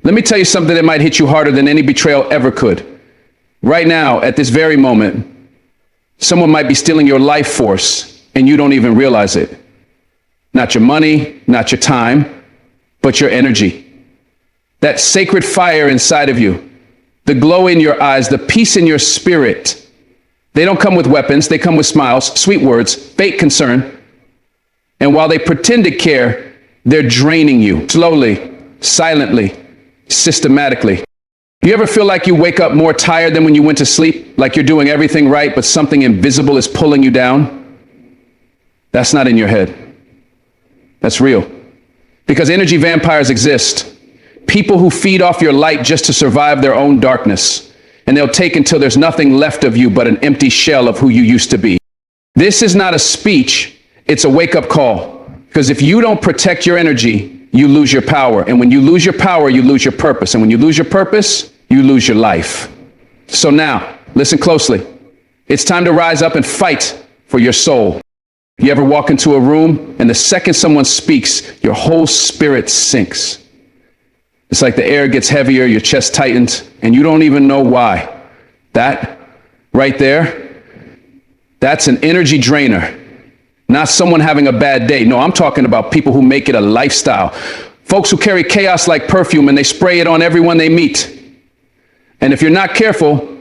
Let me tell you something that might hit you harder than any betrayal ever could. Right now, at this very moment, someone might be stealing your life force and you don't even realize it. Not your money, not your time, but your energy. That sacred fire inside of you, the glow in your eyes, the peace in your spirit. They don't come with weapons, they come with smiles, sweet words, fake concern. And while they pretend to care, they're draining you slowly, silently, systematically. Do you ever feel like you wake up more tired than when you went to sleep? Like you're doing everything right, but something invisible is pulling you down? That's not in your head. That's real. Because energy vampires exist. People who feed off your light just to survive their own darkness. And they'll take until there's nothing left of you but an empty shell of who you used to be. This is not a speech, it's a wake-up call. Because if you don't protect your energy, you lose your power. And when you lose your power, you lose your purpose. And when you lose your purpose, you lose your life. So now, listen closely. It's time to rise up and fight for your soul. You ever walk into a room and the second someone speaks, your whole spirit sinks. It's like the air gets heavier, your chest tightens, and you don't even know why. That right there, that's an energy drainer. Not someone having a bad day. No, I'm talking about people who make it a lifestyle. Folks who carry chaos like perfume and they spray it on everyone they meet. And if you're not careful,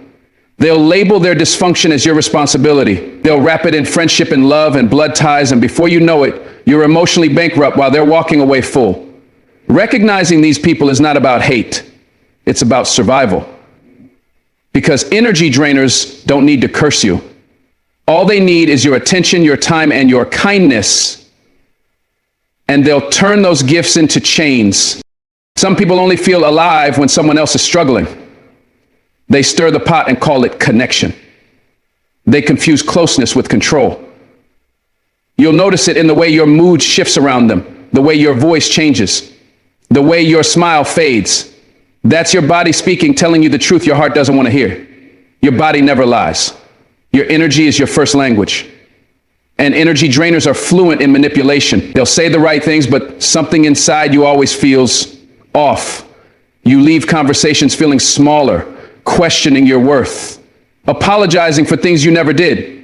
they'll label their dysfunction as your responsibility. They'll wrap it in friendship and love and blood ties, and before you know it, you're emotionally bankrupt while they're walking away full. Recognizing these people is not about hate. It's about survival. Because energy drainers don't need to curse you. All they need is your attention, your time, and your kindness. And they'll turn those gifts into chains. Some people only feel alive when someone else is struggling. They stir the pot and call it connection. They confuse closeness with control. You'll notice it in the way your mood shifts around them, the way your voice changes, the way your smile fades. That's your body speaking, telling you the truth your heart doesn't want to hear. Your body never lies. Your energy is your first language. And energy drainers are fluent in manipulation. They'll say the right things, but something inside you always feels off. You leave conversations feeling smaller, questioning your worth, apologizing for things you never did.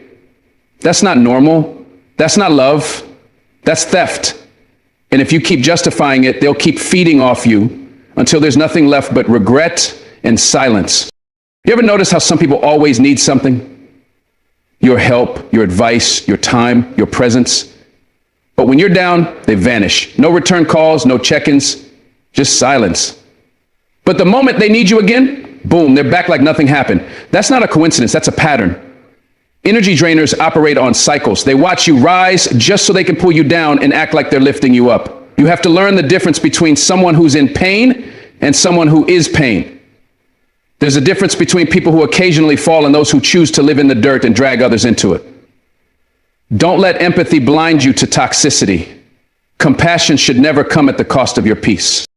That's not normal. That's not love. That's theft. And if you keep justifying it, they'll keep feeding off you until there's nothing left but regret and silence. You ever notice how some people always need something? Your help, your advice, your time, your presence. But when you're down, they vanish. No return calls, no check-ins, just silence. But the moment they need you again, boom, they're back like nothing happened. That's not a coincidence, that's a pattern. Energy drainers operate on cycles. They watch you rise just so they can pull you down and act like they're lifting you up. You have to learn the difference between someone who's in pain and someone who is pain. There's a difference between people who occasionally fall and those who choose to live in the dirt and drag others into it. Don't let empathy blind you to toxicity. Compassion should never come at the cost of your peace.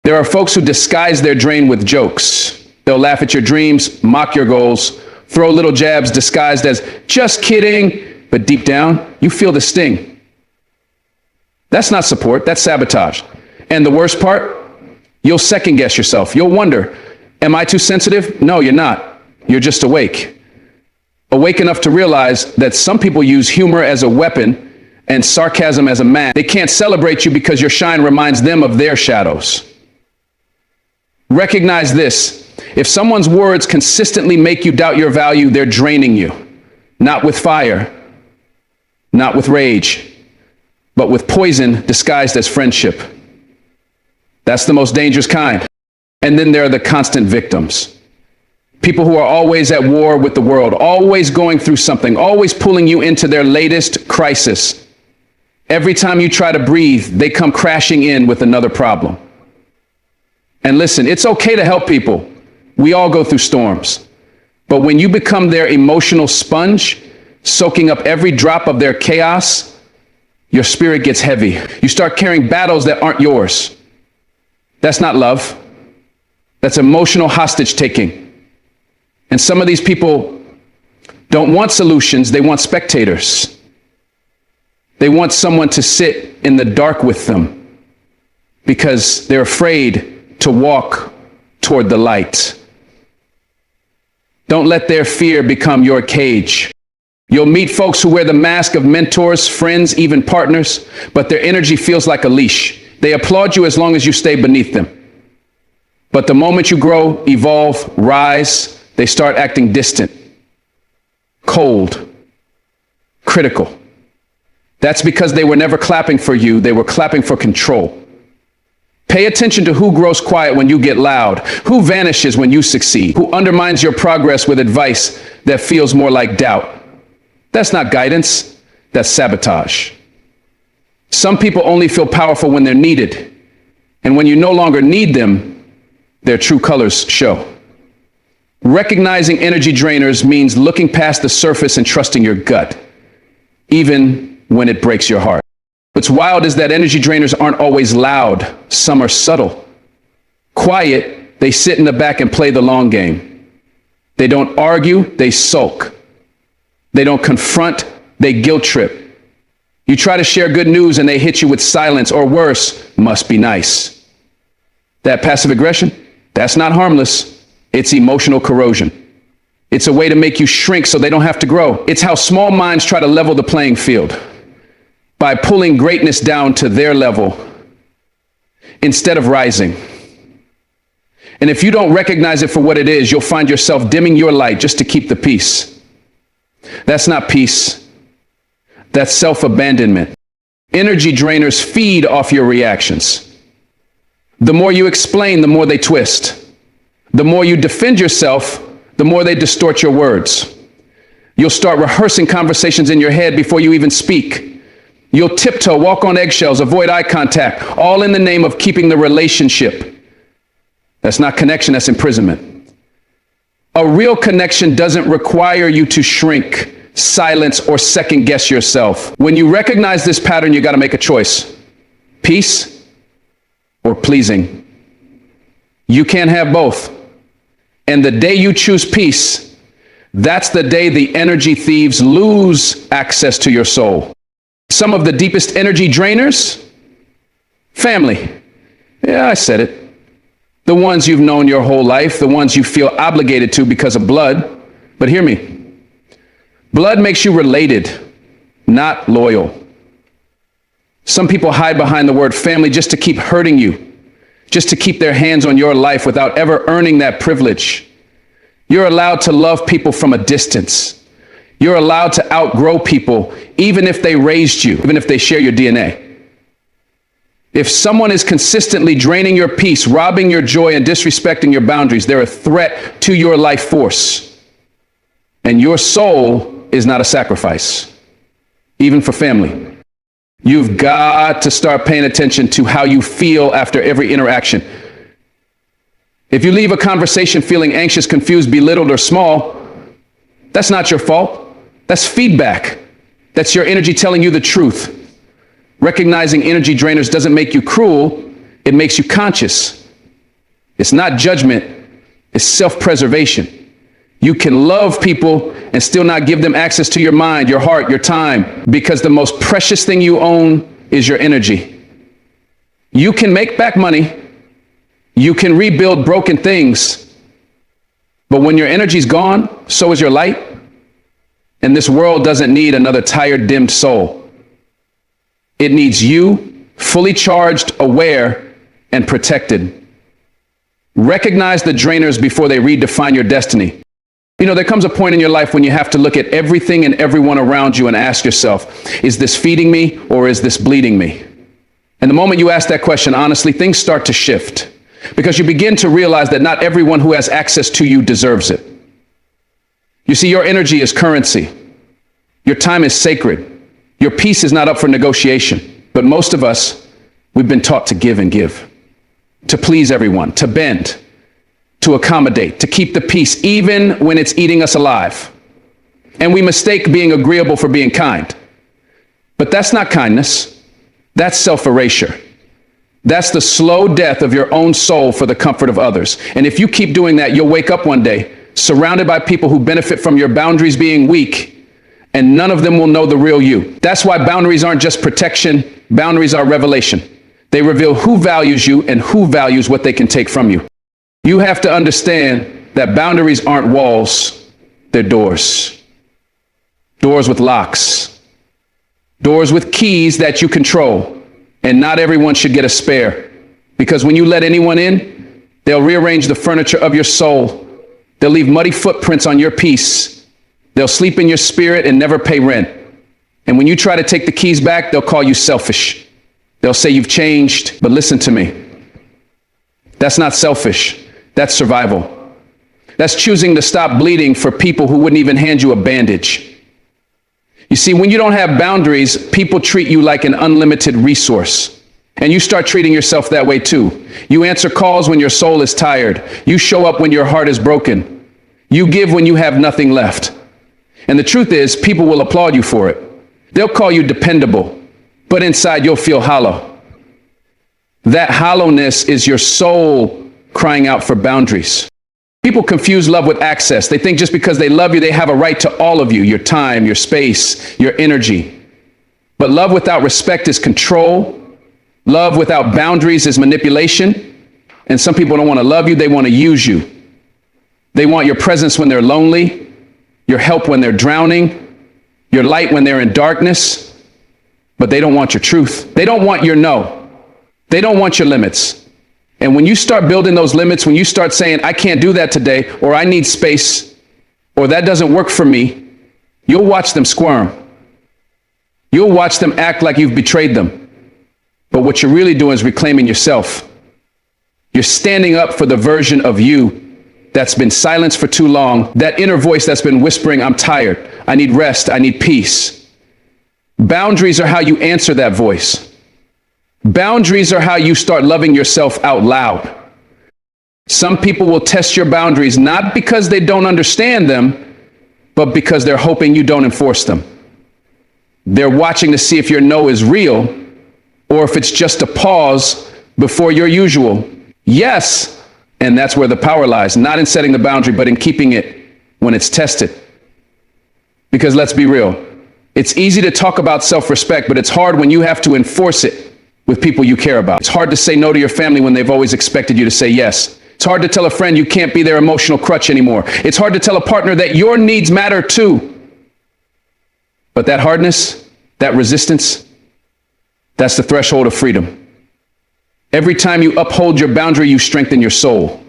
There are folks who disguise their drain with jokes. They'll laugh at your dreams, mock your goals, throw little jabs disguised as just kidding, but deep down, you feel the sting. That's not support, that's sabotage. And the worst part, you'll second guess yourself. You'll wonder, am I too sensitive? No, you're not. You're just awake. Awake enough to realize that some people use humor as a weapon and sarcasm as a mask. They can't celebrate you because your shine reminds them of their shadows. Recognize this. If someone's words consistently make you doubt your value, they're draining you. Not with fire, not with rage, but with poison disguised as friendship. That's the most dangerous kind. And then there are the constant victims. People who are always at war with the world, always going through something, always pulling you into their latest crisis. Every time you try to breathe, they come crashing in with another problem. And listen, it's okay to help people. We all go through storms. But when you become their emotional sponge, soaking up every drop of their chaos, your spirit gets heavy. You start carrying battles that aren't yours. That's not love. That's emotional hostage taking. And some of these people don't want solutions, they want spectators. They want someone to sit in the dark with them because they're afraid to walk toward the light. Don't let their fear become your cage. You'll meet folks who wear the mask of mentors, friends, even partners, but their energy feels like a leash. They applaud you as long as you stay beneath them. But the moment you grow, evolve, rise, they start acting distant, cold, critical. That's because they were never clapping for you, they were clapping for control. Pay attention to who grows quiet when you get loud, who vanishes when you succeed, who undermines your progress with advice that feels more like doubt. That's not guidance, that's sabotage. Some people only feel powerful when they're needed, and when you no longer need them, their true colors show. Recognizing energy drainers means looking past the surface and trusting your gut, even when it breaks your heart. What's wild is that energy drainers aren't always loud. Some are subtle. Quiet, they sit in the back and play the long game. They don't argue, they sulk. They don't confront, they guilt trip. You try to share good news and they hit you with silence, or worse, must be nice. That passive aggression, that's not harmless. It's emotional corrosion. It's a way to make you shrink so they don't have to grow. It's how small minds try to level the playing field, by pulling greatness down to their level instead of rising. And if you don't recognize it for what it is, you'll find yourself dimming your light just to keep the peace. That's not peace. That's self-abandonment. Energy drainers feed off your reactions. The more you explain, the more they twist. The more you defend yourself, the more they distort your words. You'll start rehearsing conversations in your head before you even speak. You'll tiptoe, walk on eggshells, avoid eye contact, all in the name of keeping the relationship. That's not connection, that's imprisonment. A real connection doesn't require you to shrink, silence, or second guess yourself. When you recognize this pattern, you got to make a choice. Peace or pleasing. You can't have both. And the day you choose peace, that's the day the energy thieves lose access to your soul. Some of the deepest energy drainers? Family. Yeah, I said it. The ones you've known your whole life, the ones you feel obligated to because of blood. But hear me. Blood makes you related, not loyal. Some people hide behind the word family just to keep hurting you, just to keep their hands on your life without ever earning that privilege. You're allowed to love people from a distance. You're allowed to outgrow people, even if they raised you, even if they share your DNA. If someone is consistently draining your peace, robbing your joy, and disrespecting your boundaries, they're a threat to your life force. And your soul is not a sacrifice, even for family. You've got to start paying attention to how you feel after every interaction. If you leave a conversation feeling anxious, confused, belittled, or small, that's not your fault. That's feedback. That's your energy telling you the truth. Recognizing energy drainers doesn't make you cruel, it makes you conscious. It's not judgment, it's self-preservation. You can love people and still not give them access to your mind, your heart, your time, because the most precious thing you own is your energy. You can make back money, you can rebuild broken things, but when your energy's gone, so is your light. And this world doesn't need another tired, dimmed soul. It needs you, fully charged, aware, and protected. Recognize the drainers before they redefine your destiny. You know, there comes a point in your life when you have to look at everything and everyone around you and ask yourself, is this feeding me or is this bleeding me? And the moment you ask that question, honestly, things start to shift, because you begin to realize that not everyone who has access to you deserves it. You see, your energy is currency. Your time is sacred. Your peace is not up for negotiation. But most of us, we've been taught to give and give, to please everyone, to bend, to accommodate, to keep the peace, even when it's eating us alive. And we mistake being agreeable for being kind. But that's not kindness. That's self-erasure. That's the slow death of your own soul for the comfort of others. And if you keep doing that, you'll wake up one day surrounded by people who benefit from your boundaries being weak, and none of them will know the real you. That's why boundaries aren't just protection. Boundaries are revelation. They reveal who values you and who values what they can take from you. You have to understand that boundaries aren't walls, they're doors. Doors with locks. Doors with keys that you control. And not everyone should get a spare. Because when you let anyone in, they'll rearrange the furniture of your soul. They'll leave muddy footprints on your peace. They'll sleep in your spirit and never pay rent. And when you try to take the keys back, they'll call you selfish. They'll say you've changed, but listen to me. That's not selfish. That's survival. That's choosing to stop bleeding for people who wouldn't even hand you a bandage. You see, when you don't have boundaries, people treat you like an unlimited resource. And you start treating yourself that way too. You answer calls when your soul is tired. You show up when your heart is broken. You give when you have nothing left. And the truth is, people will applaud you for it. They'll call you dependable, but inside you'll feel hollow. That hollowness is your soul crying out for boundaries. People confuse love with access. They think just because they love you, they have a right to all of you, your time, your space, your energy. But love without respect is control. Love without boundaries is manipulation. And some people don't want to love you, they want to use you. They want your presence when they're lonely, your help when they're drowning, your light when they're in darkness, but they don't want your truth. They don't want your no. They don't want your limits. And when you start building those limits, when you start saying, I can't do that today, or I need space, or that doesn't work for me, you'll watch them squirm. You'll watch them act like you've betrayed them. But what you're really doing is reclaiming yourself. You're standing up for the version of you that's been silenced for too long, that inner voice that's been whispering, I'm tired, I need rest, I need peace. Boundaries are how you answer that voice. Boundaries are how you start loving yourself out loud. Some people will test your boundaries not because they don't understand them, but because they're hoping you don't enforce them. They're watching to see if your no is real or if it's just a pause before your usual yes. And that's where the power lies, not in setting the boundary, but in keeping it when it's tested. Because let's be real, it's easy to talk about self-respect, but it's hard when you have to enforce it with people you care about. It's hard to say no to your family when they've always expected you to say yes. It's hard to tell a friend you can't be their emotional crutch anymore. It's hard to tell a partner that your needs matter too. But that hardness, that resistance, that's the threshold of freedom. Every time you uphold your boundary, you strengthen your soul.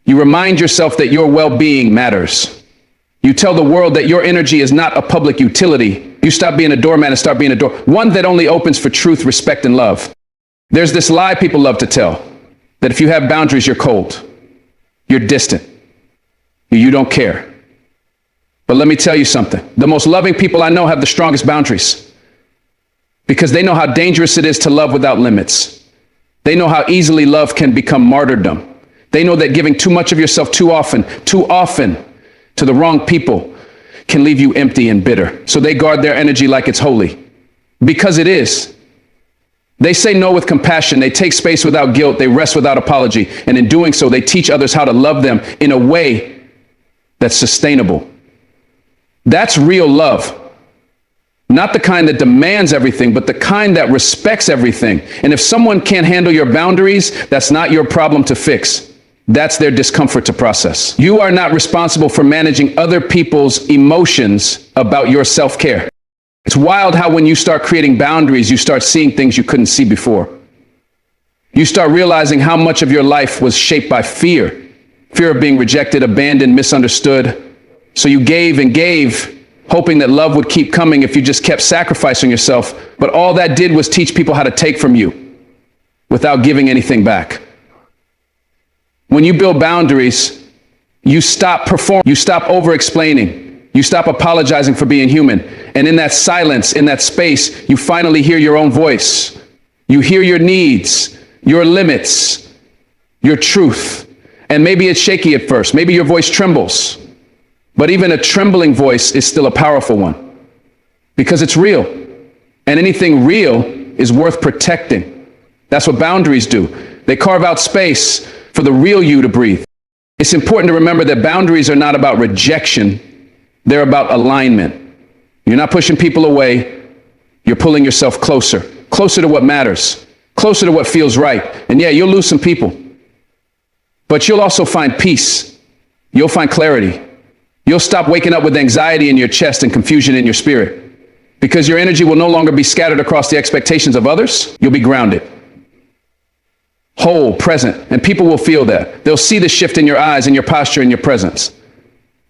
You remind yourself that your well-being matters. You tell the world that your energy is not a public utility. You stop being a doormat and start being a door, one that only opens for truth, respect, and love. There's this lie people love to tell, that if you have boundaries, you're cold, you're distant, you don't care. But let me tell you something. The most loving people I know have the strongest boundaries because they know how dangerous it is to love without limits. They know how easily love can become martyrdom. They know that giving too much of yourself too often to the wrong people can leave you empty and bitter. So they guard their energy like it's holy, because it is. They say no with compassion. They take space without guilt. They rest without apology. And in doing so, they teach others how to love them in a way that's sustainable. That's real love. Not the kind that demands everything, but the kind that respects everything. And if someone can't handle your boundaries, that's not your problem to fix. That's their discomfort to process. You are not responsible for managing other people's emotions about your self-care. It's wild how when you start creating boundaries, you start seeing things you couldn't see before. You start realizing how much of your life was shaped by fear. Fear of being rejected, abandoned, misunderstood. So you gave and gave, hoping that love would keep coming if you just kept sacrificing yourself. But all that did was teach people how to take from you without giving anything back. When you build boundaries, you stop performing, you stop over-explaining, you stop apologizing for being human. And in that silence, in that space, you finally hear your own voice. You hear your needs, your limits, your truth. And maybe it's shaky at first. Maybe your voice trembles. But even a trembling voice is still a powerful one because it's real. And anything real is worth protecting. That's what boundaries do. They carve out space for the real you to breathe. It's important to remember that boundaries are not about rejection. They're about alignment. You're not pushing people away. You're pulling yourself closer, closer to what matters, closer to what feels right. And yeah, you'll lose some people. But you'll also find peace. You'll find clarity. You'll stop waking up with anxiety in your chest and confusion in your spirit, because your energy will no longer be scattered across the expectations of others. You'll be grounded, whole, present, and people will feel that. They'll see the shift in your eyes and your posture and your presence.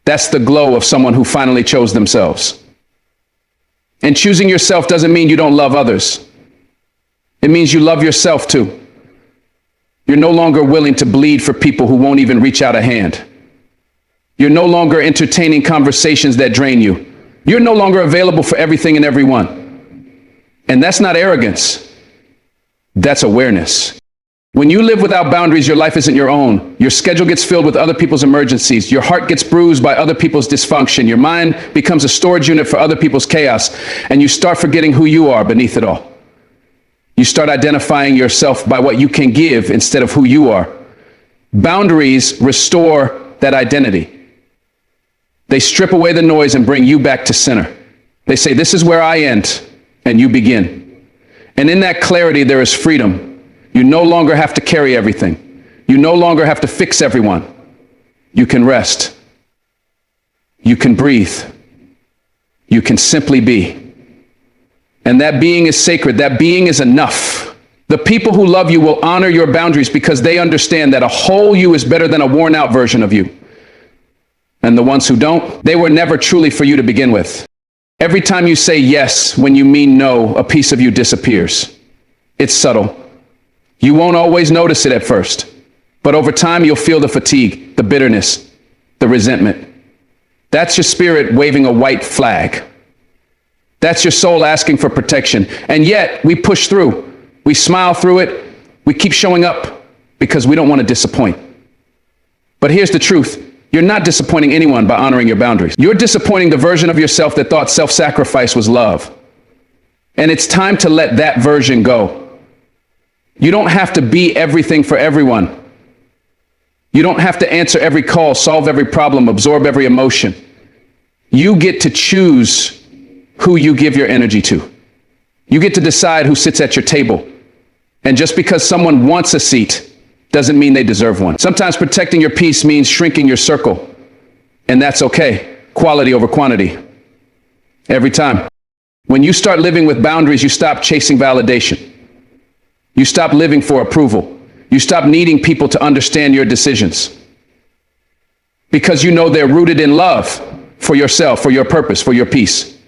That's the glow of someone who finally chose themselves. And choosing yourself doesn't mean you don't love others. It means you love yourself too. You're no longer willing to bleed for people who won't even reach out a hand. You're no longer entertaining conversations that drain you. You're no longer available for everything and everyone. And that's not arrogance. That's awareness. When you live without boundaries, your life isn't your own. Your schedule gets filled with other people's emergencies. Your heart gets bruised by other people's dysfunction. Your mind becomes a storage unit for other people's chaos. And you start forgetting who you are beneath it all. You start identifying yourself by what you can give instead of who you are. Boundaries restore that identity. They strip away the noise and bring you back to center. They say, this is where I end, and you begin. And in that clarity, there is freedom. You no longer have to carry everything. You no longer have to fix everyone. You can rest. You can breathe. You can simply be. And that being is sacred. That being is enough. The people who love you will honor your boundaries because they understand that a whole you is better than a worn out version of you. And the ones who don't, they were never truly for you to begin with. Every time you say yes when you mean no, a piece of you disappears. It's subtle. You won't always notice it at first, but over time you'll feel the fatigue, the bitterness, the resentment. That's your spirit waving a white flag. That's your soul asking for protection. And yet we push through. We smile through it. We keep showing up because we don't want to disappoint. But here's the truth. You're not disappointing anyone by honoring your boundaries. You're disappointing the version of yourself that thought self-sacrifice was love. And it's time to let that version go. You don't have to be everything for everyone. You don't have to answer every call, solve every problem, absorb every emotion. You get to choose who you give your energy to. You get to decide who sits at your table. And just because someone wants a seat doesn't mean they deserve one. Sometimes protecting your peace means shrinking your circle. And that's okay. Quality over quantity. Every time. When you start living with boundaries, you stop chasing validation. You stop living for approval. You stop needing people to understand your decisions. Because you know they're rooted in love for yourself, for your purpose, for your peace.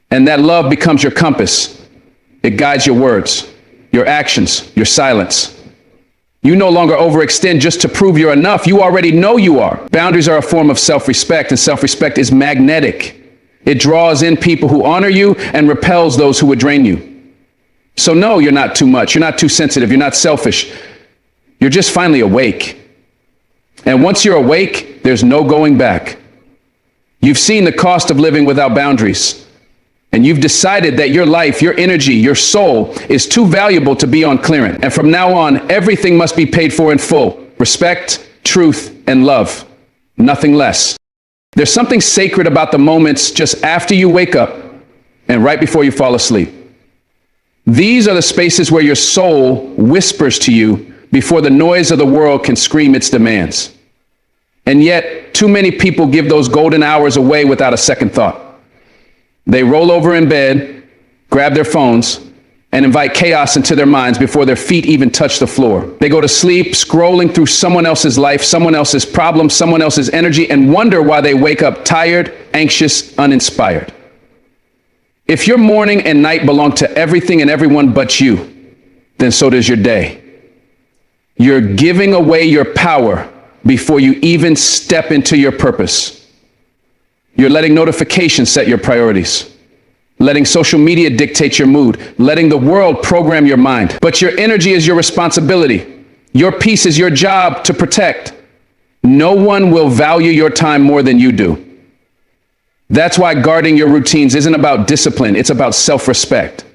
And that love becomes your compass. It guides your words, your actions, your silence. You no longer overextend just to prove you're enough. You already know you are. Boundaries are a form of self-respect, and self-respect is magnetic. It draws in people who honor you and repels those who would drain you. So no, you're not too much. You're not too sensitive. You're not selfish. You're just finally awake. And once you're awake, there's no going back. You've seen the cost of living without boundaries. And you've decided that your life, your energy, your soul is too valuable to be on clearance. And from now on, everything must be paid for in full. Respect, truth, and love. Nothing less. There's something sacred about the moments just after you wake up and right before you fall asleep. These are the spaces where your soul whispers to you before the noise of the world can scream its demands. And yet, too many people give those golden hours away without a second thought. They roll over in bed, grab their phones, and invite chaos into their minds before their feet even touch the floor. They go to sleep scrolling through someone else's life, someone else's problems, someone else's energy, and wonder why they wake up tired, anxious, uninspired. If your morning and night belong to everything and everyone but you, then so does your day. You're giving away your power before you even step into your purpose. You're letting notifications set your priorities, letting social media dictate your mood, letting the world program your mind. But your energy is your responsibility. Your peace is your job to protect. No one will value your time more than you do. That's why guarding your routines isn't about discipline. It's about self-respect.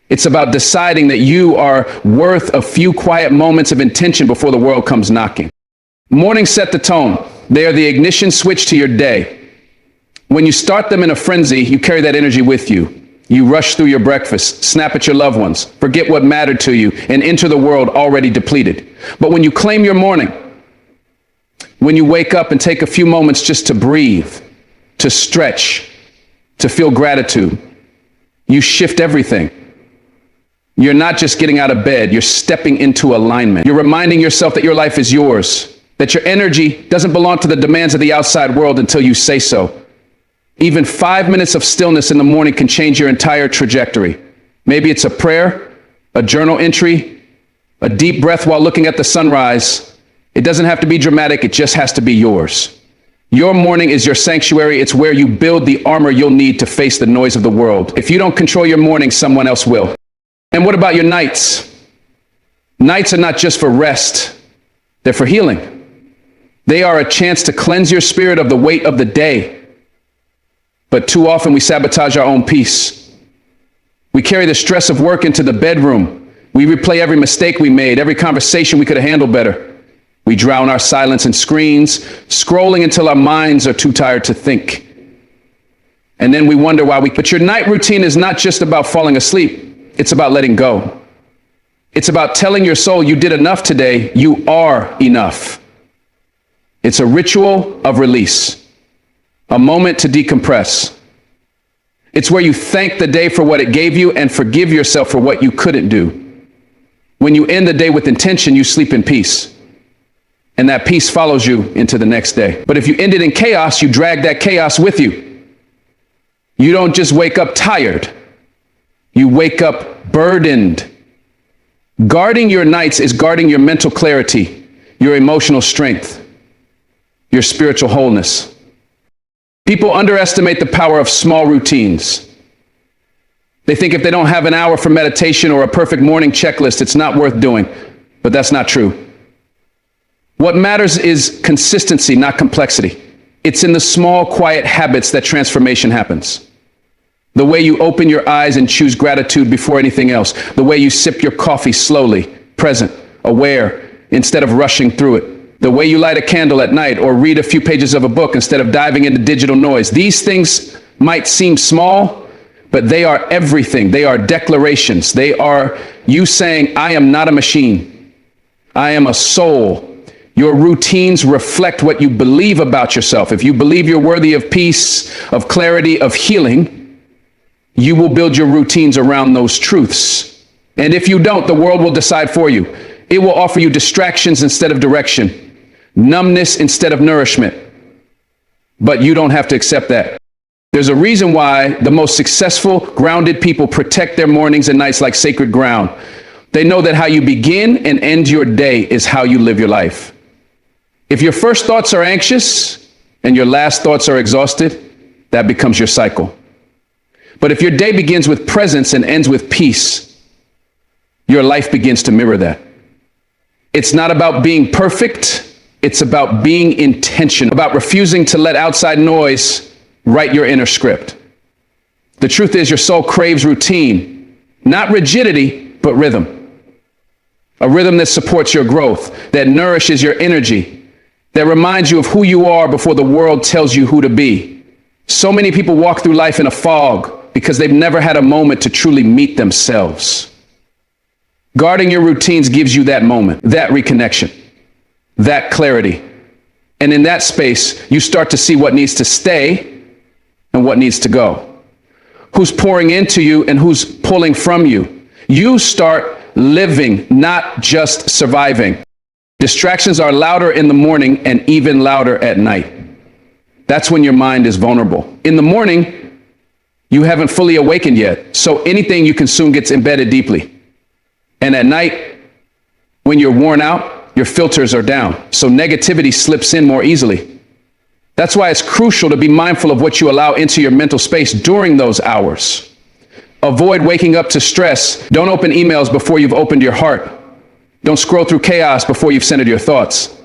It's about deciding that you are worth a few quiet moments of intention before the world comes knocking. Mornings set the tone. They are the ignition switch to your day. When you start them in a frenzy, you carry that energy with you. You rush through your breakfast, snap at your loved ones, forget what mattered to you, and enter the world already depleted. But when you claim your morning, when you wake up and take a few moments just to breathe, to stretch, to feel gratitude, you shift everything. You're not just getting out of bed, you're stepping into alignment. You're reminding yourself that your life is yours, that your energy doesn't belong to the demands of the outside world until you say so. Even 5 minutes of stillness in the morning can change your entire trajectory. Maybe it's a prayer, a journal entry, a deep breath while looking at the sunrise. It doesn't have to be dramatic, it just has to be yours. Your morning is your sanctuary. It's where you build the armor you'll need to face the noise of the world. If you don't control your morning, someone else will. And what about your nights? Nights are not just for rest, they're for healing. They are a chance to cleanse your spirit of the weight of the day. But too often we sabotage our own peace. We carry the stress of work into the bedroom. We replay every mistake we made, every conversation we could have handled better. We drown our silence in screens, scrolling until our minds are too tired to think. And then we wonder why But your night routine is not just about falling asleep. It's about letting go. It's about telling your soul you did enough today. You are enough. It's a ritual of release, a moment to decompress. It's where you thank the day for what it gave you and forgive yourself for what you couldn't do. When you end the day with intention, you sleep in peace. And that peace follows you into the next day. But if you end it in chaos, you drag that chaos with you. You don't just wake up tired. You wake up burdened. Guarding your nights is guarding your mental clarity, your emotional strength, your spiritual wholeness. People underestimate the power of small routines. They think if they don't have an hour for meditation or a perfect morning checklist, it's not worth doing. But that's not true. What matters is consistency, not complexity. It's in the small, quiet habits that transformation happens. The way you open your eyes and choose gratitude before anything else. The way you sip your coffee slowly, present, aware, instead of rushing through it. The way you light a candle at night or read a few pages of a book instead of diving into digital noise. These things might seem small, but they are everything. They are declarations. They are you saying, I am not a machine. I am a soul. Your routines reflect what you believe about yourself. If you believe you're worthy of peace, of clarity, of healing, you will build your routines around those truths. And if you don't, the world will decide for you. It will offer you distractions instead of direction, numbness instead of nourishment. But you don't have to accept that. There's a reason why the most successful, grounded people protect their mornings and nights like sacred ground. They know that how you begin and end your day is how you live your life. If your first thoughts are anxious and your last thoughts are exhausted, that becomes your cycle. But if your day begins with presence and ends with peace, your life begins to mirror that. It's not about being perfect. It's about being intentional, about refusing to let outside noise write your inner script. The truth is your soul craves routine, not rigidity, but rhythm. A rhythm that supports your growth, that nourishes your energy, that reminds you of who you are before the world tells you who to be. So many people walk through life in a fog because they've never had a moment to truly meet themselves. Guarding your routines gives you that moment, that reconnection, that clarity. And in that space, you start to see what needs to stay and what needs to go. Who's pouring into you and who's pulling from you. You start living, not just surviving. Distractions are louder in the morning and even louder at night. That's when your mind is vulnerable. In the morning, you haven't fully awakened yet, so anything you consume gets embedded deeply. And at night, when you're worn out, your filters are down, so negativity slips in more easily. That's why it's crucial to be mindful of what you allow into your mental space during those hours. Avoid waking up to stress. Don't open emails before you've opened your heart. Don't scroll through chaos before you've centered your thoughts.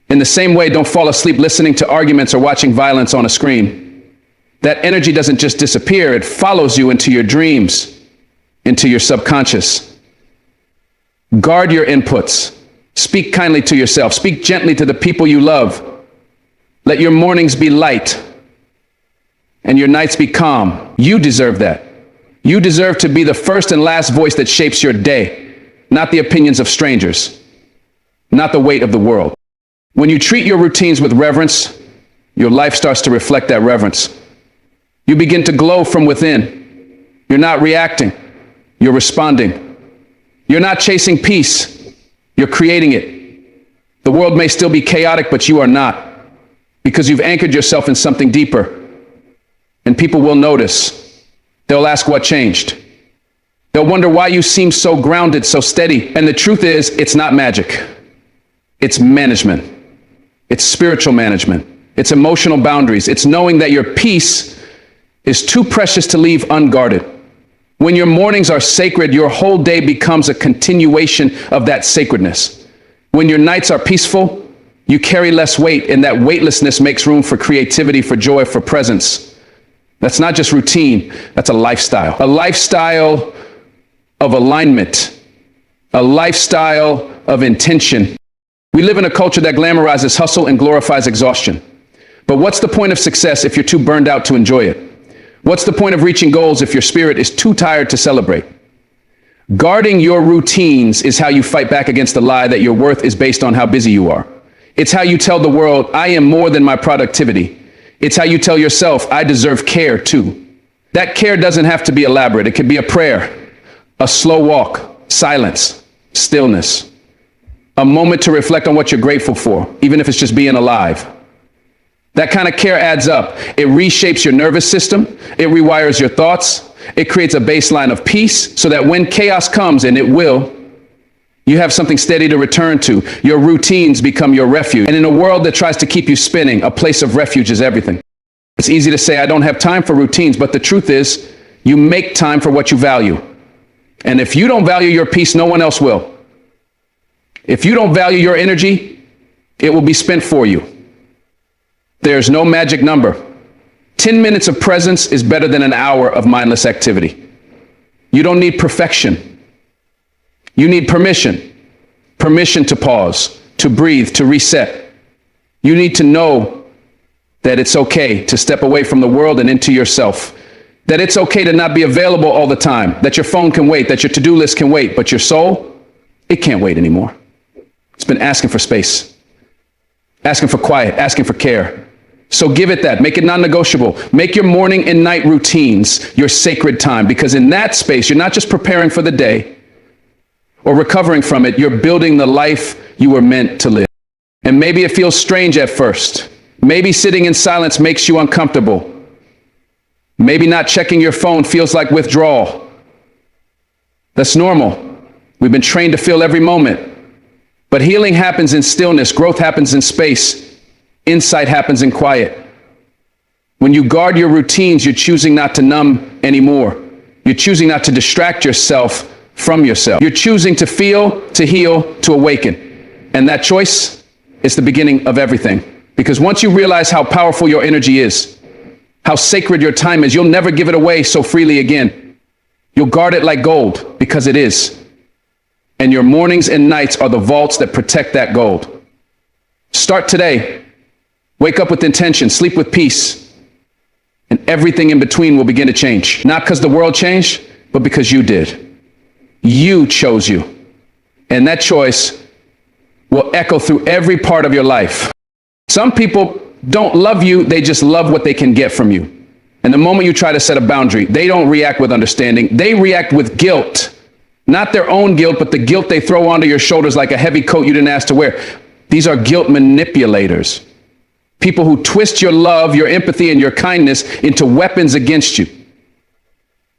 In the same way, don't fall asleep listening to arguments or watching violence on a screen. That energy doesn't just disappear, it follows you into your dreams, into your subconscious. Guard your inputs. Speak kindly to yourself. Speak gently to the people you love. Let your mornings be light and your nights be calm. You deserve that. You deserve to be the first and last voice that shapes your day, not the opinions of strangers. not the weight of the world. When you treat your routines with reverence, your life starts to reflect that reverence. You begin to glow from within. You're not reacting, you're responding. You're not chasing peace, you're creating it. The world may still be chaotic, but you are not, because you've anchored yourself in something deeper. And people will notice. They'll ask what changed. They'll wonder why you seem so grounded, so steady. And the truth is, it's not magic. It's management. It's spiritual management. It's emotional boundaries. It's knowing that your peace is too precious to leave unguarded. When your mornings are sacred, your whole day becomes a continuation of that sacredness. When your nights are peaceful, you carry less weight, and that weightlessness makes room for creativity, for joy, for presence. That's not just routine, that's a lifestyle. A lifestyle of alignment, a lifestyle of intention. We live in a culture that glamorizes hustle and glorifies exhaustion. But what's the point of success if you're too burned out to enjoy it? What's the point of reaching goals if your spirit is too tired to celebrate? Guarding your routines is how you fight back against the lie that your worth is based on how busy you are. It's how you tell the world, I am more than my productivity. It's how you tell yourself, I deserve care too. That care doesn't have to be elaborate. It could be a prayer, a slow walk, silence, stillness, a moment to reflect on what you're grateful for, even if it's just being alive. That kind of care adds up. It reshapes your nervous system. It rewires your thoughts. It creates a baseline of peace so that when chaos comes, and it will, you have something steady to return to. Your routines become your refuge. And in a world that tries to keep you spinning, a place of refuge is everything. It's easy to say, I don't have time for routines, but the truth is, you make time for what you value. And if you don't value your peace, no one else will. If you don't value your energy, it will be spent for you. There's no magic number. 10 minutes of presence is better than an hour of mindless activity. You don't need perfection. You need permission. Permission to pause, to breathe, to reset. You need to know that it's okay to step away from the world and into yourself. That it's okay to not be available all the time. That your phone can wait, that your to-do list can wait, but your soul, it can't wait anymore. It's been asking for space, asking for quiet, asking for care. So give it that. Make it non-negotiable. Make your morning and night routines your sacred time, because in that space, you're not just preparing for the day or recovering from it. You're building the life you were meant to live. And maybe it feels strange at first. Maybe sitting in silence makes you uncomfortable. Maybe not checking your phone feels like withdrawal. That's normal. We've been trained to feel every moment. But healing happens in stillness. Growth happens in space. Insight happens in quiet. When you guard your routines, you're choosing not to numb anymore. You're choosing not to distract yourself from yourself. You're choosing to feel, to heal, to awaken. And that choice is the beginning of everything. Because once you realize how powerful your energy is, how sacred your time is, you'll never give it away so freely again. You'll guard it like gold, because it is. And your mornings and nights are the vaults that protect that gold. Start today. Wake up with intention, sleep with peace, and everything in between will begin to change. Not because the world changed, but because you did. You chose you. And that choice will echo through every part of your life. Some people don't love you, they just love what they can get from you. And the moment you try to set a boundary, they don't react with understanding. They react with guilt. Not their own guilt, but the guilt they throw onto your shoulders like a heavy coat you didn't ask to wear. These are guilt manipulators. People who twist your love, your empathy, and your kindness into weapons against you.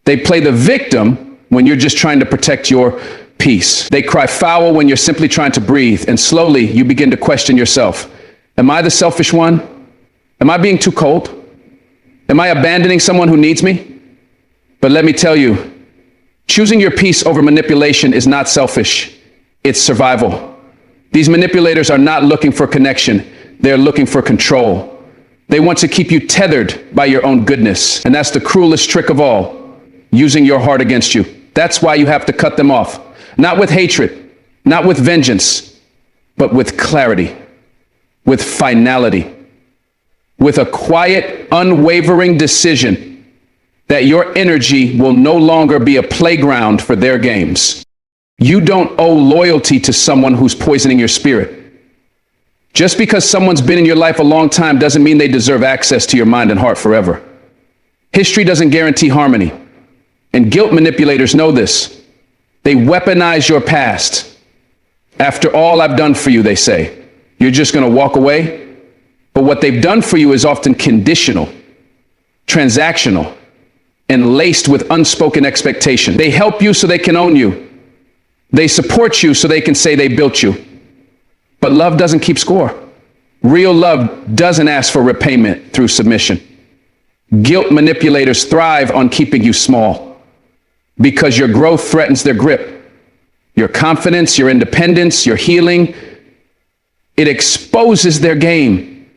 They play the victim when you're just trying to protect your peace. They cry foul when you're simply trying to breathe. And slowly you begin to question yourself. Am I the selfish one? Am I being too cold? Am I abandoning someone who needs me? But let me tell you, choosing your peace over manipulation is not selfish. It's survival. These manipulators are not looking for connection. They're looking for control. They want to keep you tethered by your own goodness. And that's the cruelest trick of all, using your heart against you. That's why you have to cut them off. Not with hatred, not with vengeance, but with clarity, with finality, with a quiet, unwavering decision that your energy will no longer be a playground for their games. You don't owe loyalty to someone who's poisoning your spirit. Just because someone's been in your life a long time doesn't mean they deserve access to your mind and heart forever. History doesn't guarantee harmony, and guilt manipulators know this. They weaponize your past. After all I've done for you, they say, you're just going to walk away? But what they've done for you is often conditional, transactional, and laced with unspoken expectation. They help you so they can own you. They support you so they can say they built you. But love doesn't keep score. Real love doesn't ask for repayment through submission. Guilt manipulators thrive on keeping you small because your growth threatens their grip. Your confidence, your independence, your healing, it exposes their game.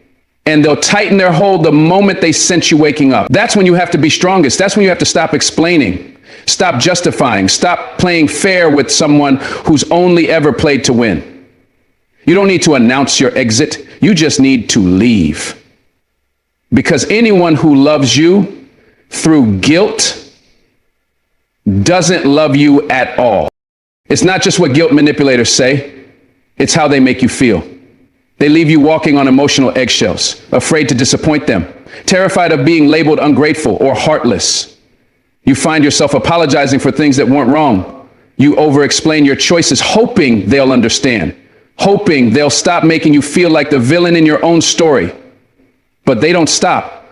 And they'll tighten their hold the moment they sense you waking up. That's when you have to be strongest. That's when you have to stop explaining, stop justifying, stop playing fair with someone who's only ever played to win. You don't need to announce your exit. You just need to leave. Because anyone who loves you through guilt doesn't love you at all. It's not just what guilt manipulators say, it's how they make you feel. They leave you walking on emotional eggshells, afraid to disappoint them, terrified of being labeled ungrateful or heartless. You find yourself apologizing for things that weren't wrong. You over-explain your choices, hoping they'll understand, hoping they'll stop making you feel like the villain in your own story. But they don't stop,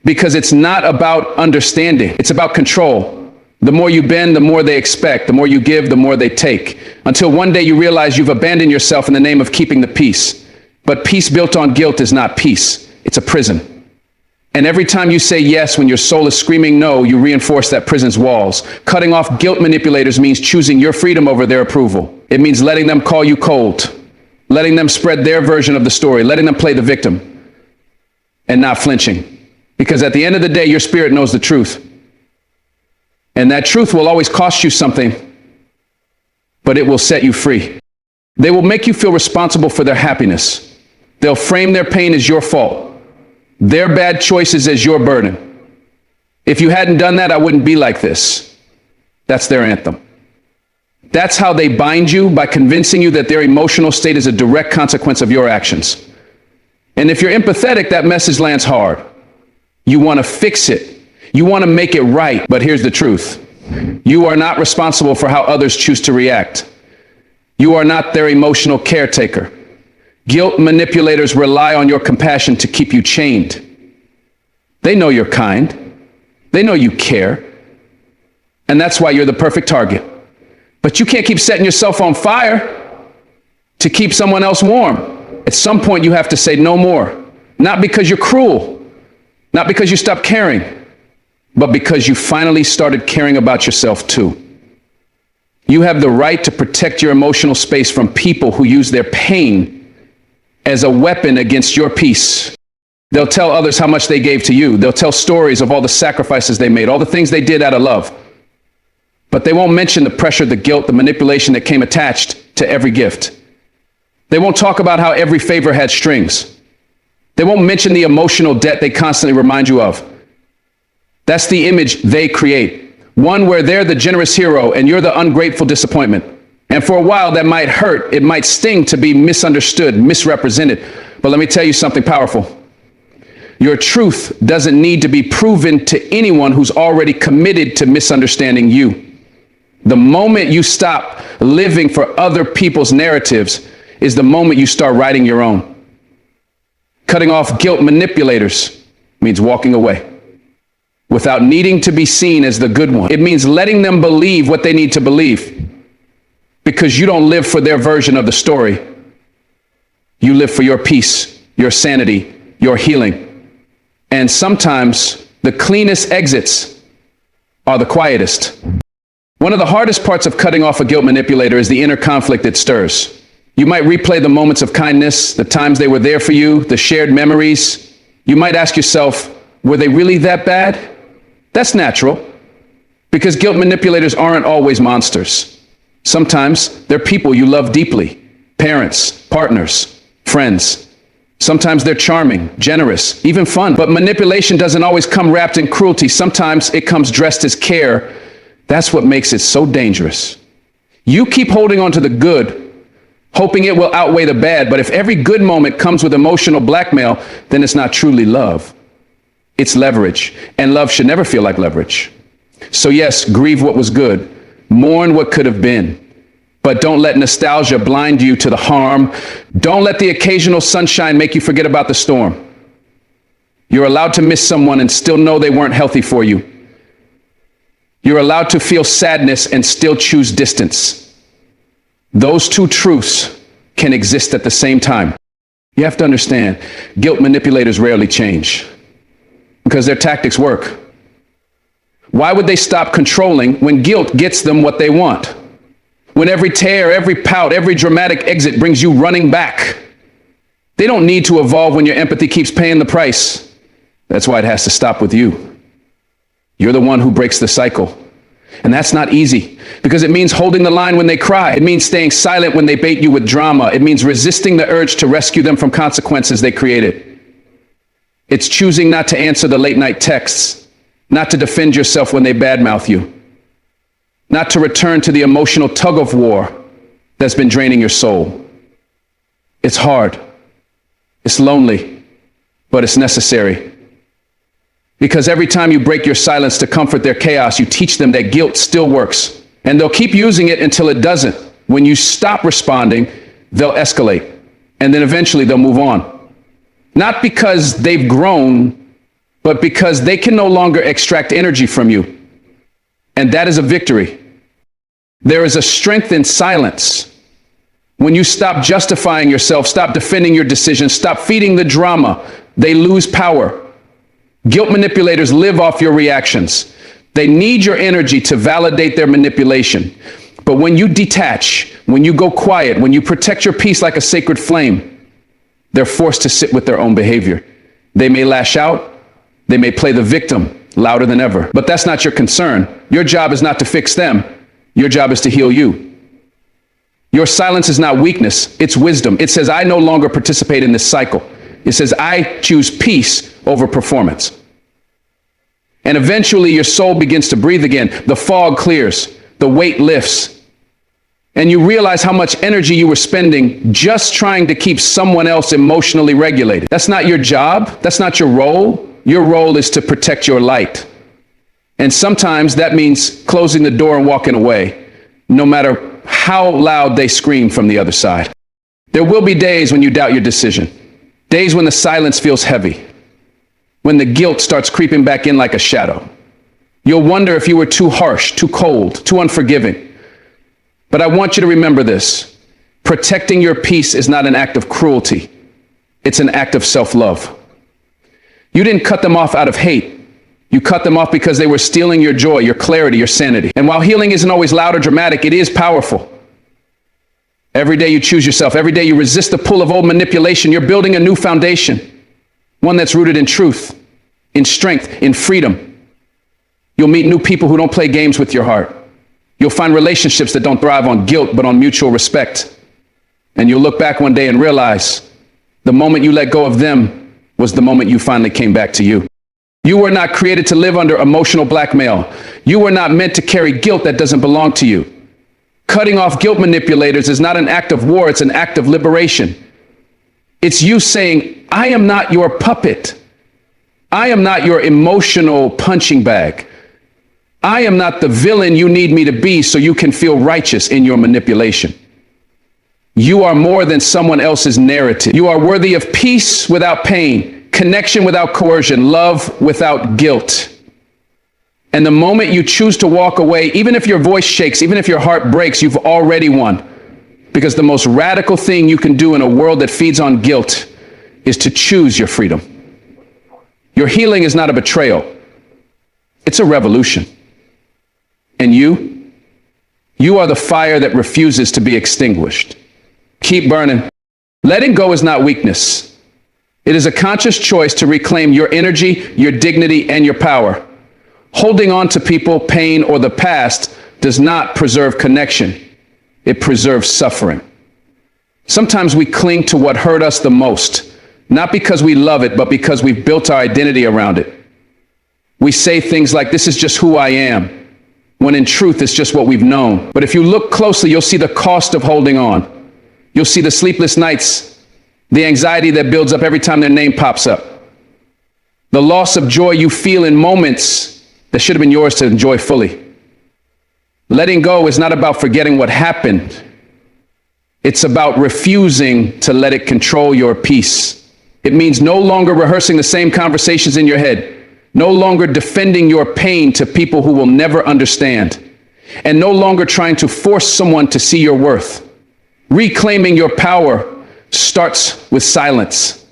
because it's not about understanding. It's about control. The more you bend, the more they expect. The more you give, the more they take. Until one day you realize you've abandoned yourself in the name of keeping the peace. But peace built on guilt is not peace. It's a prison. And every time you say yes when your soul is screaming no, you reinforce that prison's walls. Cutting off guilt manipulators means choosing your freedom over their approval. It means letting them call you cold, letting them spread their version of the story, letting them play the victim, and not flinching. Because at the end of the day, your spirit knows the truth. And that truth will always cost you something, but it will set you free. They will make you feel responsible for their happiness. They'll frame their pain as your fault, their bad choices as your burden. If you hadn't done that, I wouldn't be like this. That's their anthem. That's how they bind you, by convincing you that their emotional state is a direct consequence of your actions. And if you're empathetic, that message lands hard. You want to fix it. You want to make it right. But here's the truth. You are not responsible for how others choose to react. You are not their emotional caretaker. Guilt manipulators rely on your compassion to keep you chained. They know you're kind. They know you care. And that's why you're the perfect target. But you can't keep setting yourself on fire to keep someone else warm. At some point, you have to say no more. Not because you're cruel, not because you stopped caring, but because you finally started caring about yourself too. You have the right to protect your emotional space from people who use their pain as a weapon against your peace. They'll tell others how much they gave to you. They'll tell stories of all the sacrifices they made, all the things they did out of love. But they won't mention the pressure, the guilt, the manipulation that came attached to every gift. They won't talk about how every favor had strings. They won't mention the emotional debt they constantly remind you of. That's the image they create. One where they're the generous hero and you're the ungrateful disappointment. And for a while that might hurt. It might sting to be misunderstood, misrepresented. But let me tell you something powerful. Your truth doesn't need to be proven to anyone who's already committed to misunderstanding you. The moment you stop living for other people's narratives is the moment you start writing your own. Cutting off guilt manipulators means walking away without needing to be seen as the good one. It means letting them believe what they need to believe, because you don't live for their version of the story. You live for your peace, your sanity, your healing. And sometimes the cleanest exits are the quietest. One of the hardest parts of cutting off a guilt manipulator is the inner conflict it stirs. You might replay the moments of kindness, the times they were there for you, the shared memories. You might ask yourself, were they really that bad? That's natural, because guilt manipulators aren't always monsters. Sometimes they're people you love deeply, parents, partners, friends. Sometimes they're charming, generous, even fun. But manipulation doesn't always come wrapped in cruelty. Sometimes it comes dressed as care. That's what makes it so dangerous. You keep holding on to the good, hoping it will outweigh the bad. But if every good moment comes with emotional blackmail, then it's not truly love. It's leverage. And love should never feel like leverage. So yes, grieve what was good. Mourn what could have been. But don't let nostalgia blind you to the harm. Don't let the occasional sunshine make you forget about the storm. You're allowed to miss someone and still know they weren't healthy for you. You're allowed to feel sadness and still choose distance. Those two truths can exist at the same time. You have to understand, guilt manipulators rarely change because their tactics work. Why would they stop controlling when guilt gets them what they want? When every tear, every pout, every dramatic exit brings you running back. They don't need to evolve when your empathy keeps paying the price. That's why it has to stop with you. You're the one who breaks the cycle. And that's not easy because it means holding the line when they cry. It means staying silent when they bait you with drama. It means resisting the urge to rescue them from consequences they created. It's choosing not to answer the late night texts, not to defend yourself when they badmouth you, not to return to the emotional tug of war that's been draining your soul. It's hard. It's lonely, but it's necessary. Because every time you break your silence to comfort their chaos, you teach them that guilt still works. And they'll keep using it until it doesn't. When you stop responding, they'll escalate. And then eventually they'll move on. Not because they've grown, but because they can no longer extract energy from you. And that is a victory. There is a strength in silence. When you stop justifying yourself, stop defending your decisions, stop feeding the drama, they lose power. Guilt manipulators live off your reactions. They need your energy to validate their manipulation. But when you detach, when you go quiet, when you protect your peace like a sacred flame, they're forced to sit with their own behavior. They may lash out. They may play the victim louder than ever. But that's not your concern. Your job is not to fix them. Your job is to heal you. Your silence is not weakness. It's wisdom. It says, I no longer participate in this cycle. It says, I choose peace over performance. And eventually your soul begins to breathe again. The fog clears. The weight lifts. And you realize how much energy you were spending just trying to keep someone else emotionally regulated. That's not your job. That's not your role. Your role is to protect your light. And sometimes that means closing the door and walking away, no matter how loud they scream from the other side. There will be days when you doubt your decision. Days when the silence feels heavy. When the guilt starts creeping back in like a shadow. You'll wonder if you were too harsh, too cold, too unforgiving. But I want you to remember this. Protecting your peace is not an act of cruelty. It's an act of self-love. You didn't cut them off out of hate. You cut them off because they were stealing your joy, your clarity, your sanity. And while healing isn't always loud or dramatic, it is powerful. Every day you choose yourself. Every day you resist the pull of old manipulation. You're building a new foundation, one that's rooted in truth, in strength, in freedom. You'll meet new people who don't play games with your heart. You'll find relationships that don't thrive on guilt, but on mutual respect. And you'll look back one day and realize the moment you let go of them was the moment you finally came back to you. You were not created to live under emotional blackmail. You were not meant to carry guilt that doesn't belong to you. Cutting off guilt manipulators is not an act of war, it's an act of liberation. It's you saying, I am not your puppet. I am not your emotional punching bag. I am not the villain you need me to be so you can feel righteous in your manipulation. You are more than someone else's narrative. You are worthy of peace without pain. Connection without coercion, love without guilt. And the moment you choose to walk away, even if your voice shakes, even if your heart breaks, you've already won. Because the most radical thing you can do in a world that feeds on guilt is to choose your freedom. Your healing is not a betrayal. It's a revolution. And you are the fire that refuses to be extinguished. Keep burning. Letting go is not weakness. It is a conscious choice to reclaim your energy, your dignity, and your power. Holding on to people, pain, or the past does not preserve connection. It preserves suffering. Sometimes we cling to what hurt us the most, not because we love it, but because we've built our identity around it. We say things like, this is just who I am. when in truth it's just what we've known. But if you look closely, you'll see the cost of holding on. You'll see the sleepless nights, the anxiety that builds up every time their name pops up, the loss of joy you feel in moments that should have been yours to enjoy fully. Letting go is not about forgetting what happened. It's about refusing to let it control your peace. It means no longer rehearsing the same conversations in your head, no longer defending your pain to people who will never understand, and no longer trying to force someone to see your worth. Reclaiming your power starts with silence.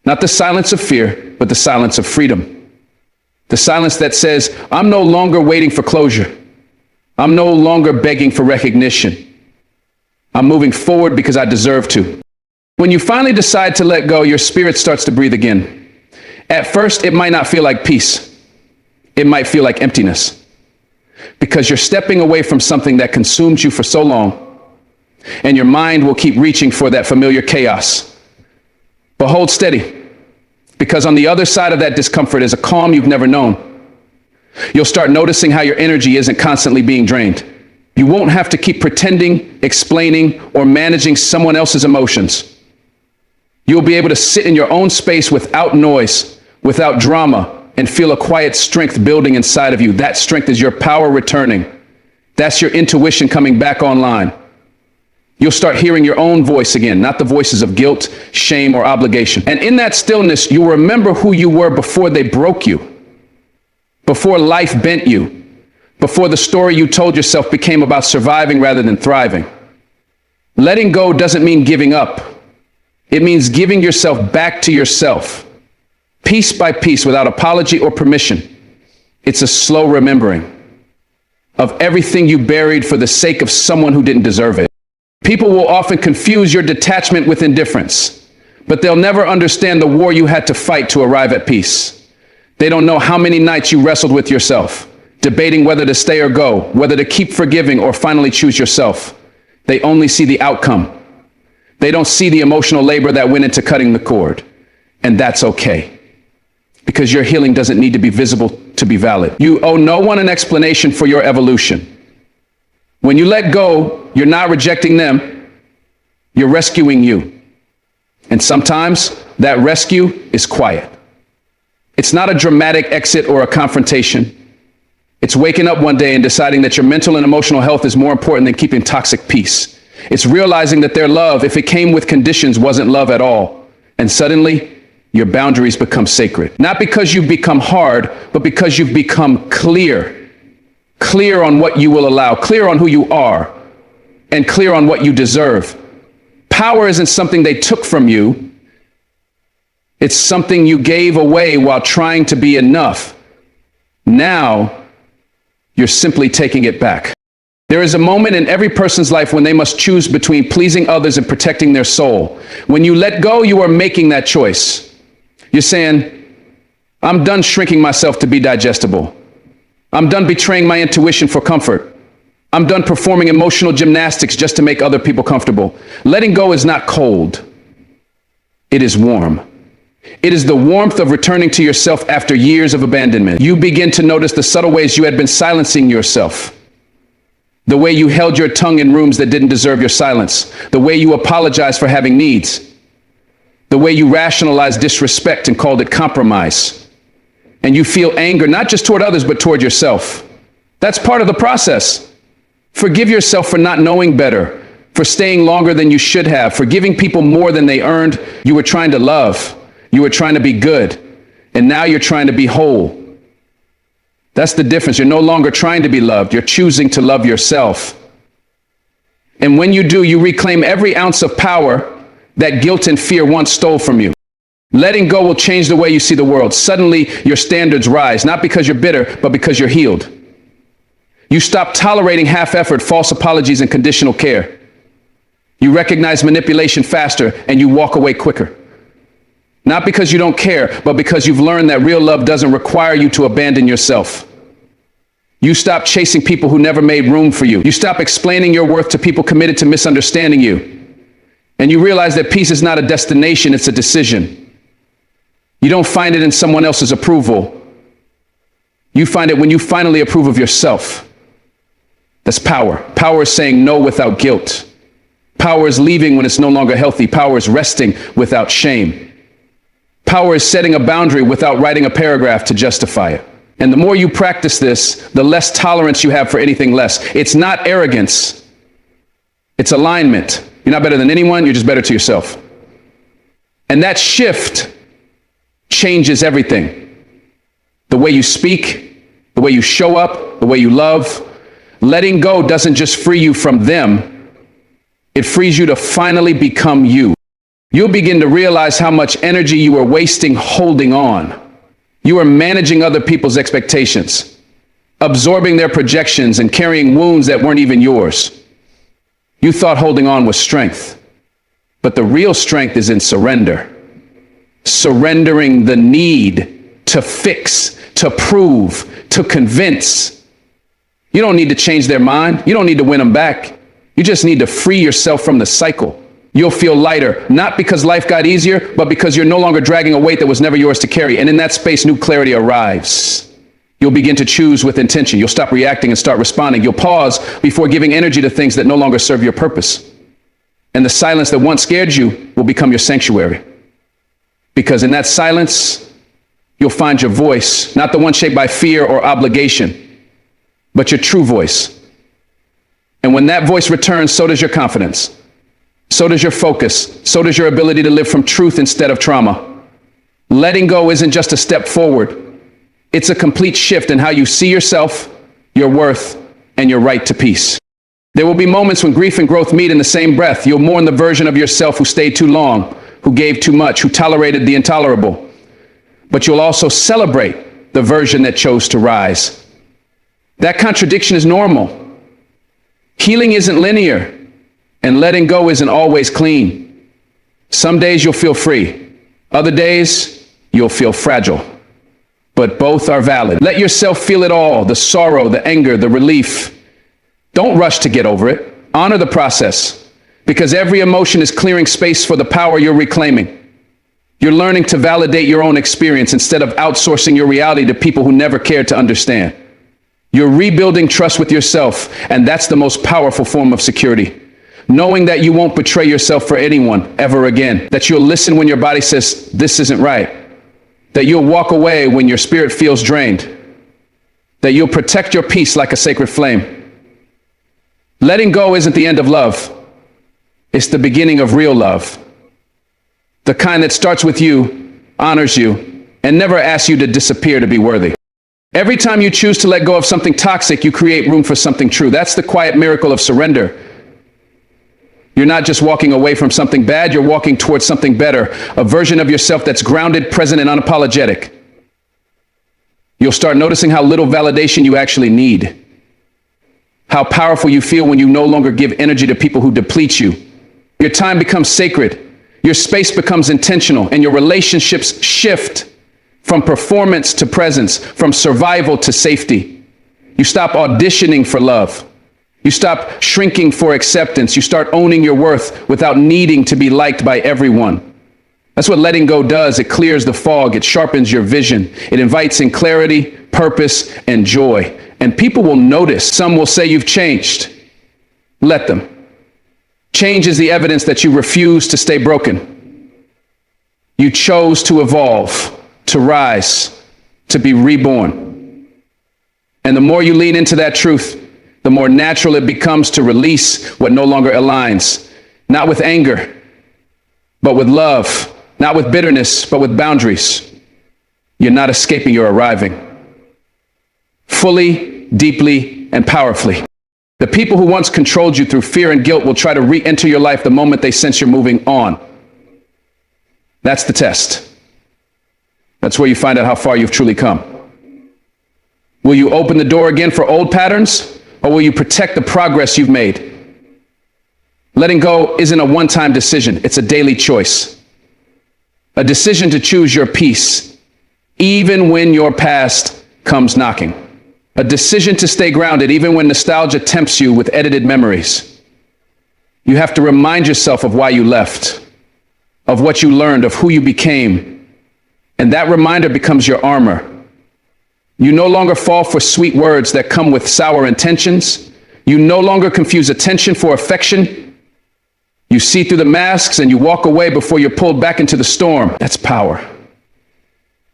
Not the silence of fear, but the silence of freedom. The silence that says, I'm no longer waiting for closure. I'm no longer begging for recognition. I'm moving forward because I deserve to. When you finally decide to let go, your spirit starts to breathe again. At first, it might not feel like peace. It might feel like emptiness, because you're stepping away from something that consumed you for so long, and your mind will keep reaching for that familiar chaos. But hold steady, because on the other side of that discomfort is a calm you've never known. You'll start noticing how your energy isn't constantly being drained. You won't have to keep pretending, explaining, or managing someone else's emotions. You'll be able to sit in your own space without noise, without drama, and feel a quiet strength building inside of you. That strength is your power returning. That's your intuition coming back online. You'll start hearing your own voice again, not the voices of guilt, shame, or obligation. And in that stillness, you'll remember who you were before they broke you, before life bent you, before the story you told yourself became about surviving rather than thriving. Letting go doesn't mean giving up. It means giving yourself back to yourself, piece by piece, without apology or permission. It's a slow remembering of everything you buried for the sake of someone who didn't deserve it. People will often confuse your detachment with indifference, but they'll never understand the war you had to fight to arrive at peace. They don't know how many nights you wrestled with yourself, debating whether to stay or go, whether to keep forgiving or finally choose yourself. They only see the outcome. They don't see the emotional labor that went into cutting the cord. And that's okay, because your healing doesn't need to be visible to be valid. You owe no one an explanation for your evolution. When you let go, you're not rejecting them, you're rescuing you. And sometimes that rescue is quiet. It's not a dramatic exit or a confrontation. It's waking up one day and deciding that your mental and emotional health is more important than keeping toxic peace. It's realizing that their love, if it came with conditions, wasn't love at all. And suddenly, your boundaries become sacred. Not because you've become hard, but because you've become clear. Clear on what you will allow, clear on who you are, and clear on what you deserve. Power isn't something they took from you. It's something you gave away while trying to be enough. Now, you're simply taking it back. There is a moment in every person's life when they must choose between pleasing others and protecting their soul. When you let go, you are making that choice. You're saying, I'm done shrinking myself to be digestible. I'm done betraying my intuition for comfort. I'm done performing emotional gymnastics just to make other people comfortable. Letting go is not cold. It is warm. It is the warmth of returning to yourself after years of abandonment. You begin to notice the subtle ways you had been silencing yourself. The way you held your tongue in rooms that didn't deserve your silence. The way you apologized for having needs. The way you rationalized disrespect and called it compromise. And you feel anger, not just toward others, but toward yourself. That's part of the process. Forgive yourself for not knowing better, for staying longer than you should have, for giving people more than they earned. You were trying to love. You were trying to be good. And now you're trying to be whole. That's the difference. You're no longer trying to be loved. You're choosing to love yourself. And when you do, you reclaim every ounce of power that guilt and fear once stole from you. Letting go will change the way you see the world. Suddenly, your standards rise, not because you're bitter, but because you're healed. You stop tolerating half-effort, false apologies, and conditional care. You recognize manipulation faster, and you walk away quicker. Not because you don't care, but because you've learned that real love doesn't require you to abandon yourself. You stop chasing people who never made room for you. You stop explaining your worth to people committed to misunderstanding you. And you realize that peace is not a destination, it's a decision. You don't find it in someone else's approval. You find it when you finally approve of yourself. That's power. Power is saying no without guilt. Power is leaving when it's no longer healthy. Power is resting without shame. Power is setting a boundary without writing a paragraph to justify it. And the more you practice this, the less tolerance you have for anything less. It's not arrogance. It's alignment. You're not better than anyone. You're just better to yourself. And that shift changes everything. The way you speak, the way you show up, the way you love. Letting go doesn't just free you from them. It frees you to finally become you. You'll begin to realize how much energy you were wasting holding on. You were managing other people's expectations, absorbing their projections and carrying wounds that weren't even yours. You thought holding on was strength, but the real strength is in surrender. Surrendering the need to fix, to prove, to convince. You don't need to change their mind. You don't need to win them back. You just need to free yourself from the cycle. You'll feel lighter, not because life got easier, but because you're no longer dragging a weight that was never yours to carry. And in that space, new clarity arrives. You'll begin to choose with intention. You'll stop reacting and start responding. You'll pause before giving energy to things that no longer serve your purpose. And the silence that once scared you will become your sanctuary. Because in that silence, you'll find your voice, not the one shaped by fear or obligation, but your true voice. And when that voice returns, so does your confidence. So does your focus. So does your ability to live from truth instead of trauma. Letting go isn't just a step forward. It's a complete shift in how you see yourself, your worth, and your right to peace. There will be moments when grief and growth meet in the same breath. You'll mourn the version of yourself who stayed too long, who gave too much, who tolerated the intolerable. But you'll also celebrate the version that chose to rise. That contradiction is normal. Healing isn't linear. And letting go isn't always clean. Some days you'll feel free. Other days you'll feel fragile. But both are valid. Let yourself feel it all, the sorrow, the anger, the relief. Don't rush to get over it. Honor the process, because every emotion is clearing space for the power you're reclaiming. You're learning to validate your own experience instead of outsourcing your reality to people who never cared to understand. You're rebuilding trust with yourself, and that's the most powerful form of security. Knowing that you won't betray yourself for anyone ever again. That you'll listen when your body says, this isn't right. That you'll walk away when your spirit feels drained. That you'll protect your peace like a sacred flame. Letting go isn't the end of love. It's the beginning of real love. The kind that starts with you, honors you, and never asks you to disappear to be worthy. Every time you choose to let go of something toxic, you create room for something true. That's the quiet miracle of surrender. You're not just walking away from something bad, you're walking towards something better, a version of yourself that's grounded, present, and unapologetic. You'll start noticing how little validation you actually need. How powerful you feel when you no longer give energy to people who deplete you. Your time becomes sacred, your space becomes intentional, and your relationships shift from performance to presence, from survival to safety. You stop auditioning for love. You stop shrinking for acceptance. You start owning your worth without needing to be liked by everyone. That's what letting go does. It clears the fog. It sharpens your vision. It invites in clarity, purpose, and joy. And people will notice. Some will say you've changed. Let them. Change is the evidence that you refuse to stay broken. You chose to evolve, to rise, to be reborn. And the more you lean into that truth, the more natural it becomes to release what no longer aligns, not with anger, but with love, not with bitterness, but with boundaries. You're not escaping, you're arriving. Fully, deeply, and powerfully. The people who once controlled you through fear and guilt will try to re-enter your life the moment they sense you're moving on. That's the test. That's where you find out how far you've truly come. Will you open the door again for old patterns? Or will you protect the progress you've made? Letting go isn't a one-time decision. It's a daily choice. A decision to choose your peace, even when your past comes knocking. A decision to stay grounded, even when nostalgia tempts you with edited memories. You have to remind yourself of why you left, of what you learned, of who you became. And that reminder becomes your armor. You no longer fall for sweet words that come with sour intentions. You no longer confuse attention for affection. You see through the masks and you walk away before you're pulled back into the storm. That's power.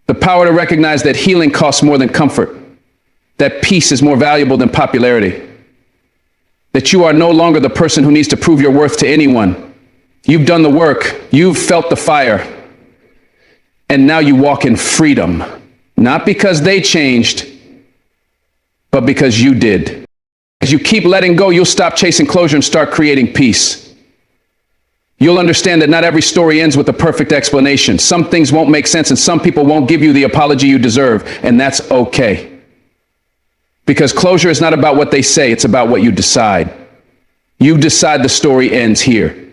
The power to recognize that healing costs more than comfort, that peace is more valuable than popularity, that you are no longer the person who needs to prove your worth to anyone. You've done the work. You've felt the fire. And now you walk in freedom, not because they changed, but because you did. As you keep letting go, you'll stop chasing closure and start creating peace. You'll understand that not every story ends with a perfect explanation. Some things won't make sense and some people won't give you the apology you deserve, and that's okay. Because closure is not about what they say, it's about what you decide. You decide the story ends here.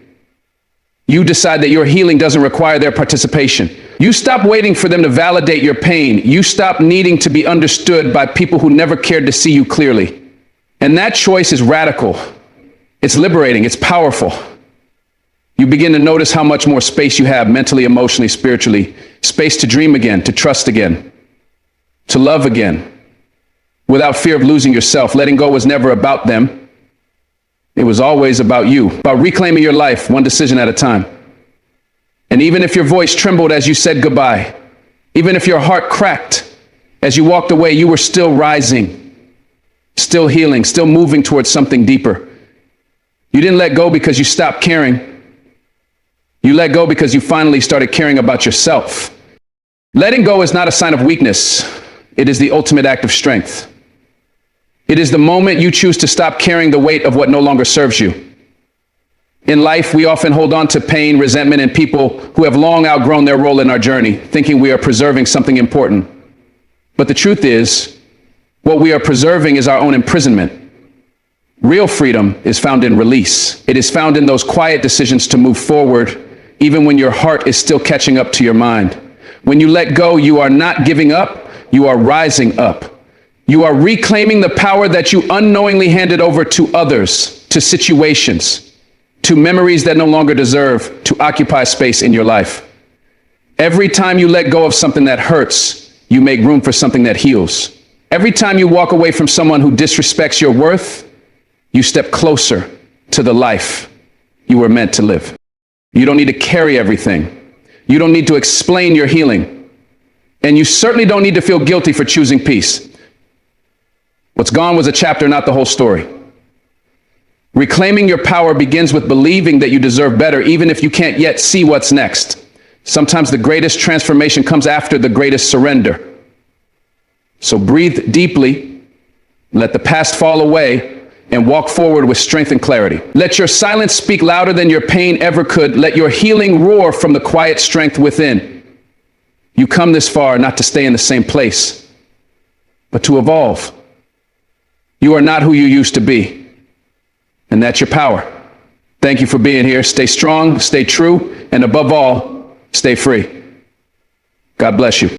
You decide that your healing doesn't require their participation. You stop waiting for them to validate your pain. You stop needing to be understood by people who never cared to see you clearly. And that choice is radical. It's liberating. It's powerful. You begin to notice how much more space you have mentally, emotionally, spiritually. Space to dream again, to trust again, to love again, without fear of losing yourself. Letting go was never about them. It was always about you, about reclaiming your life one decision at a time. And even if your voice trembled as you said goodbye, even if your heart cracked as you walked away, you were still rising, still healing, still moving towards something deeper. You didn't let go because you stopped caring. You let go because you finally started caring about yourself. Letting go is not a sign of weakness. It is the ultimate act of strength. It is the moment you choose to stop carrying the weight of what no longer serves you. In life, we often hold on to pain, resentment, and people who have long outgrown their role in our journey, thinking we are preserving something important. But the truth is, what we are preserving is our own imprisonment. Real freedom is found in release. It is found in those quiet decisions to move forward, even when your heart is still catching up to your mind. When you let go, you are not giving up, you are rising up. You are reclaiming the power that you unknowingly handed over to others, to situations, to memories that no longer deserve to occupy space in your life. Every time you let go of something that hurts, you make room for something that heals. Every time you walk away from someone who disrespects your worth, you step closer to the life you were meant to live. You don't need to carry everything. You don't need to explain your healing. And you certainly don't need to feel guilty for choosing peace. What's gone was a chapter, not the whole story. Reclaiming your power begins with believing that you deserve better, even if you can't yet see what's next. Sometimes the greatest transformation comes after the greatest surrender. So breathe deeply, let the past fall away, and walk forward with strength and clarity. Let your silence speak louder than your pain ever could. Let your healing roar from the quiet strength within. You come this far not to stay in the same place, but to evolve. You are not who you used to be, and that's your power. Thank you for being here. Stay strong, stay true, and above all, stay free. God bless you.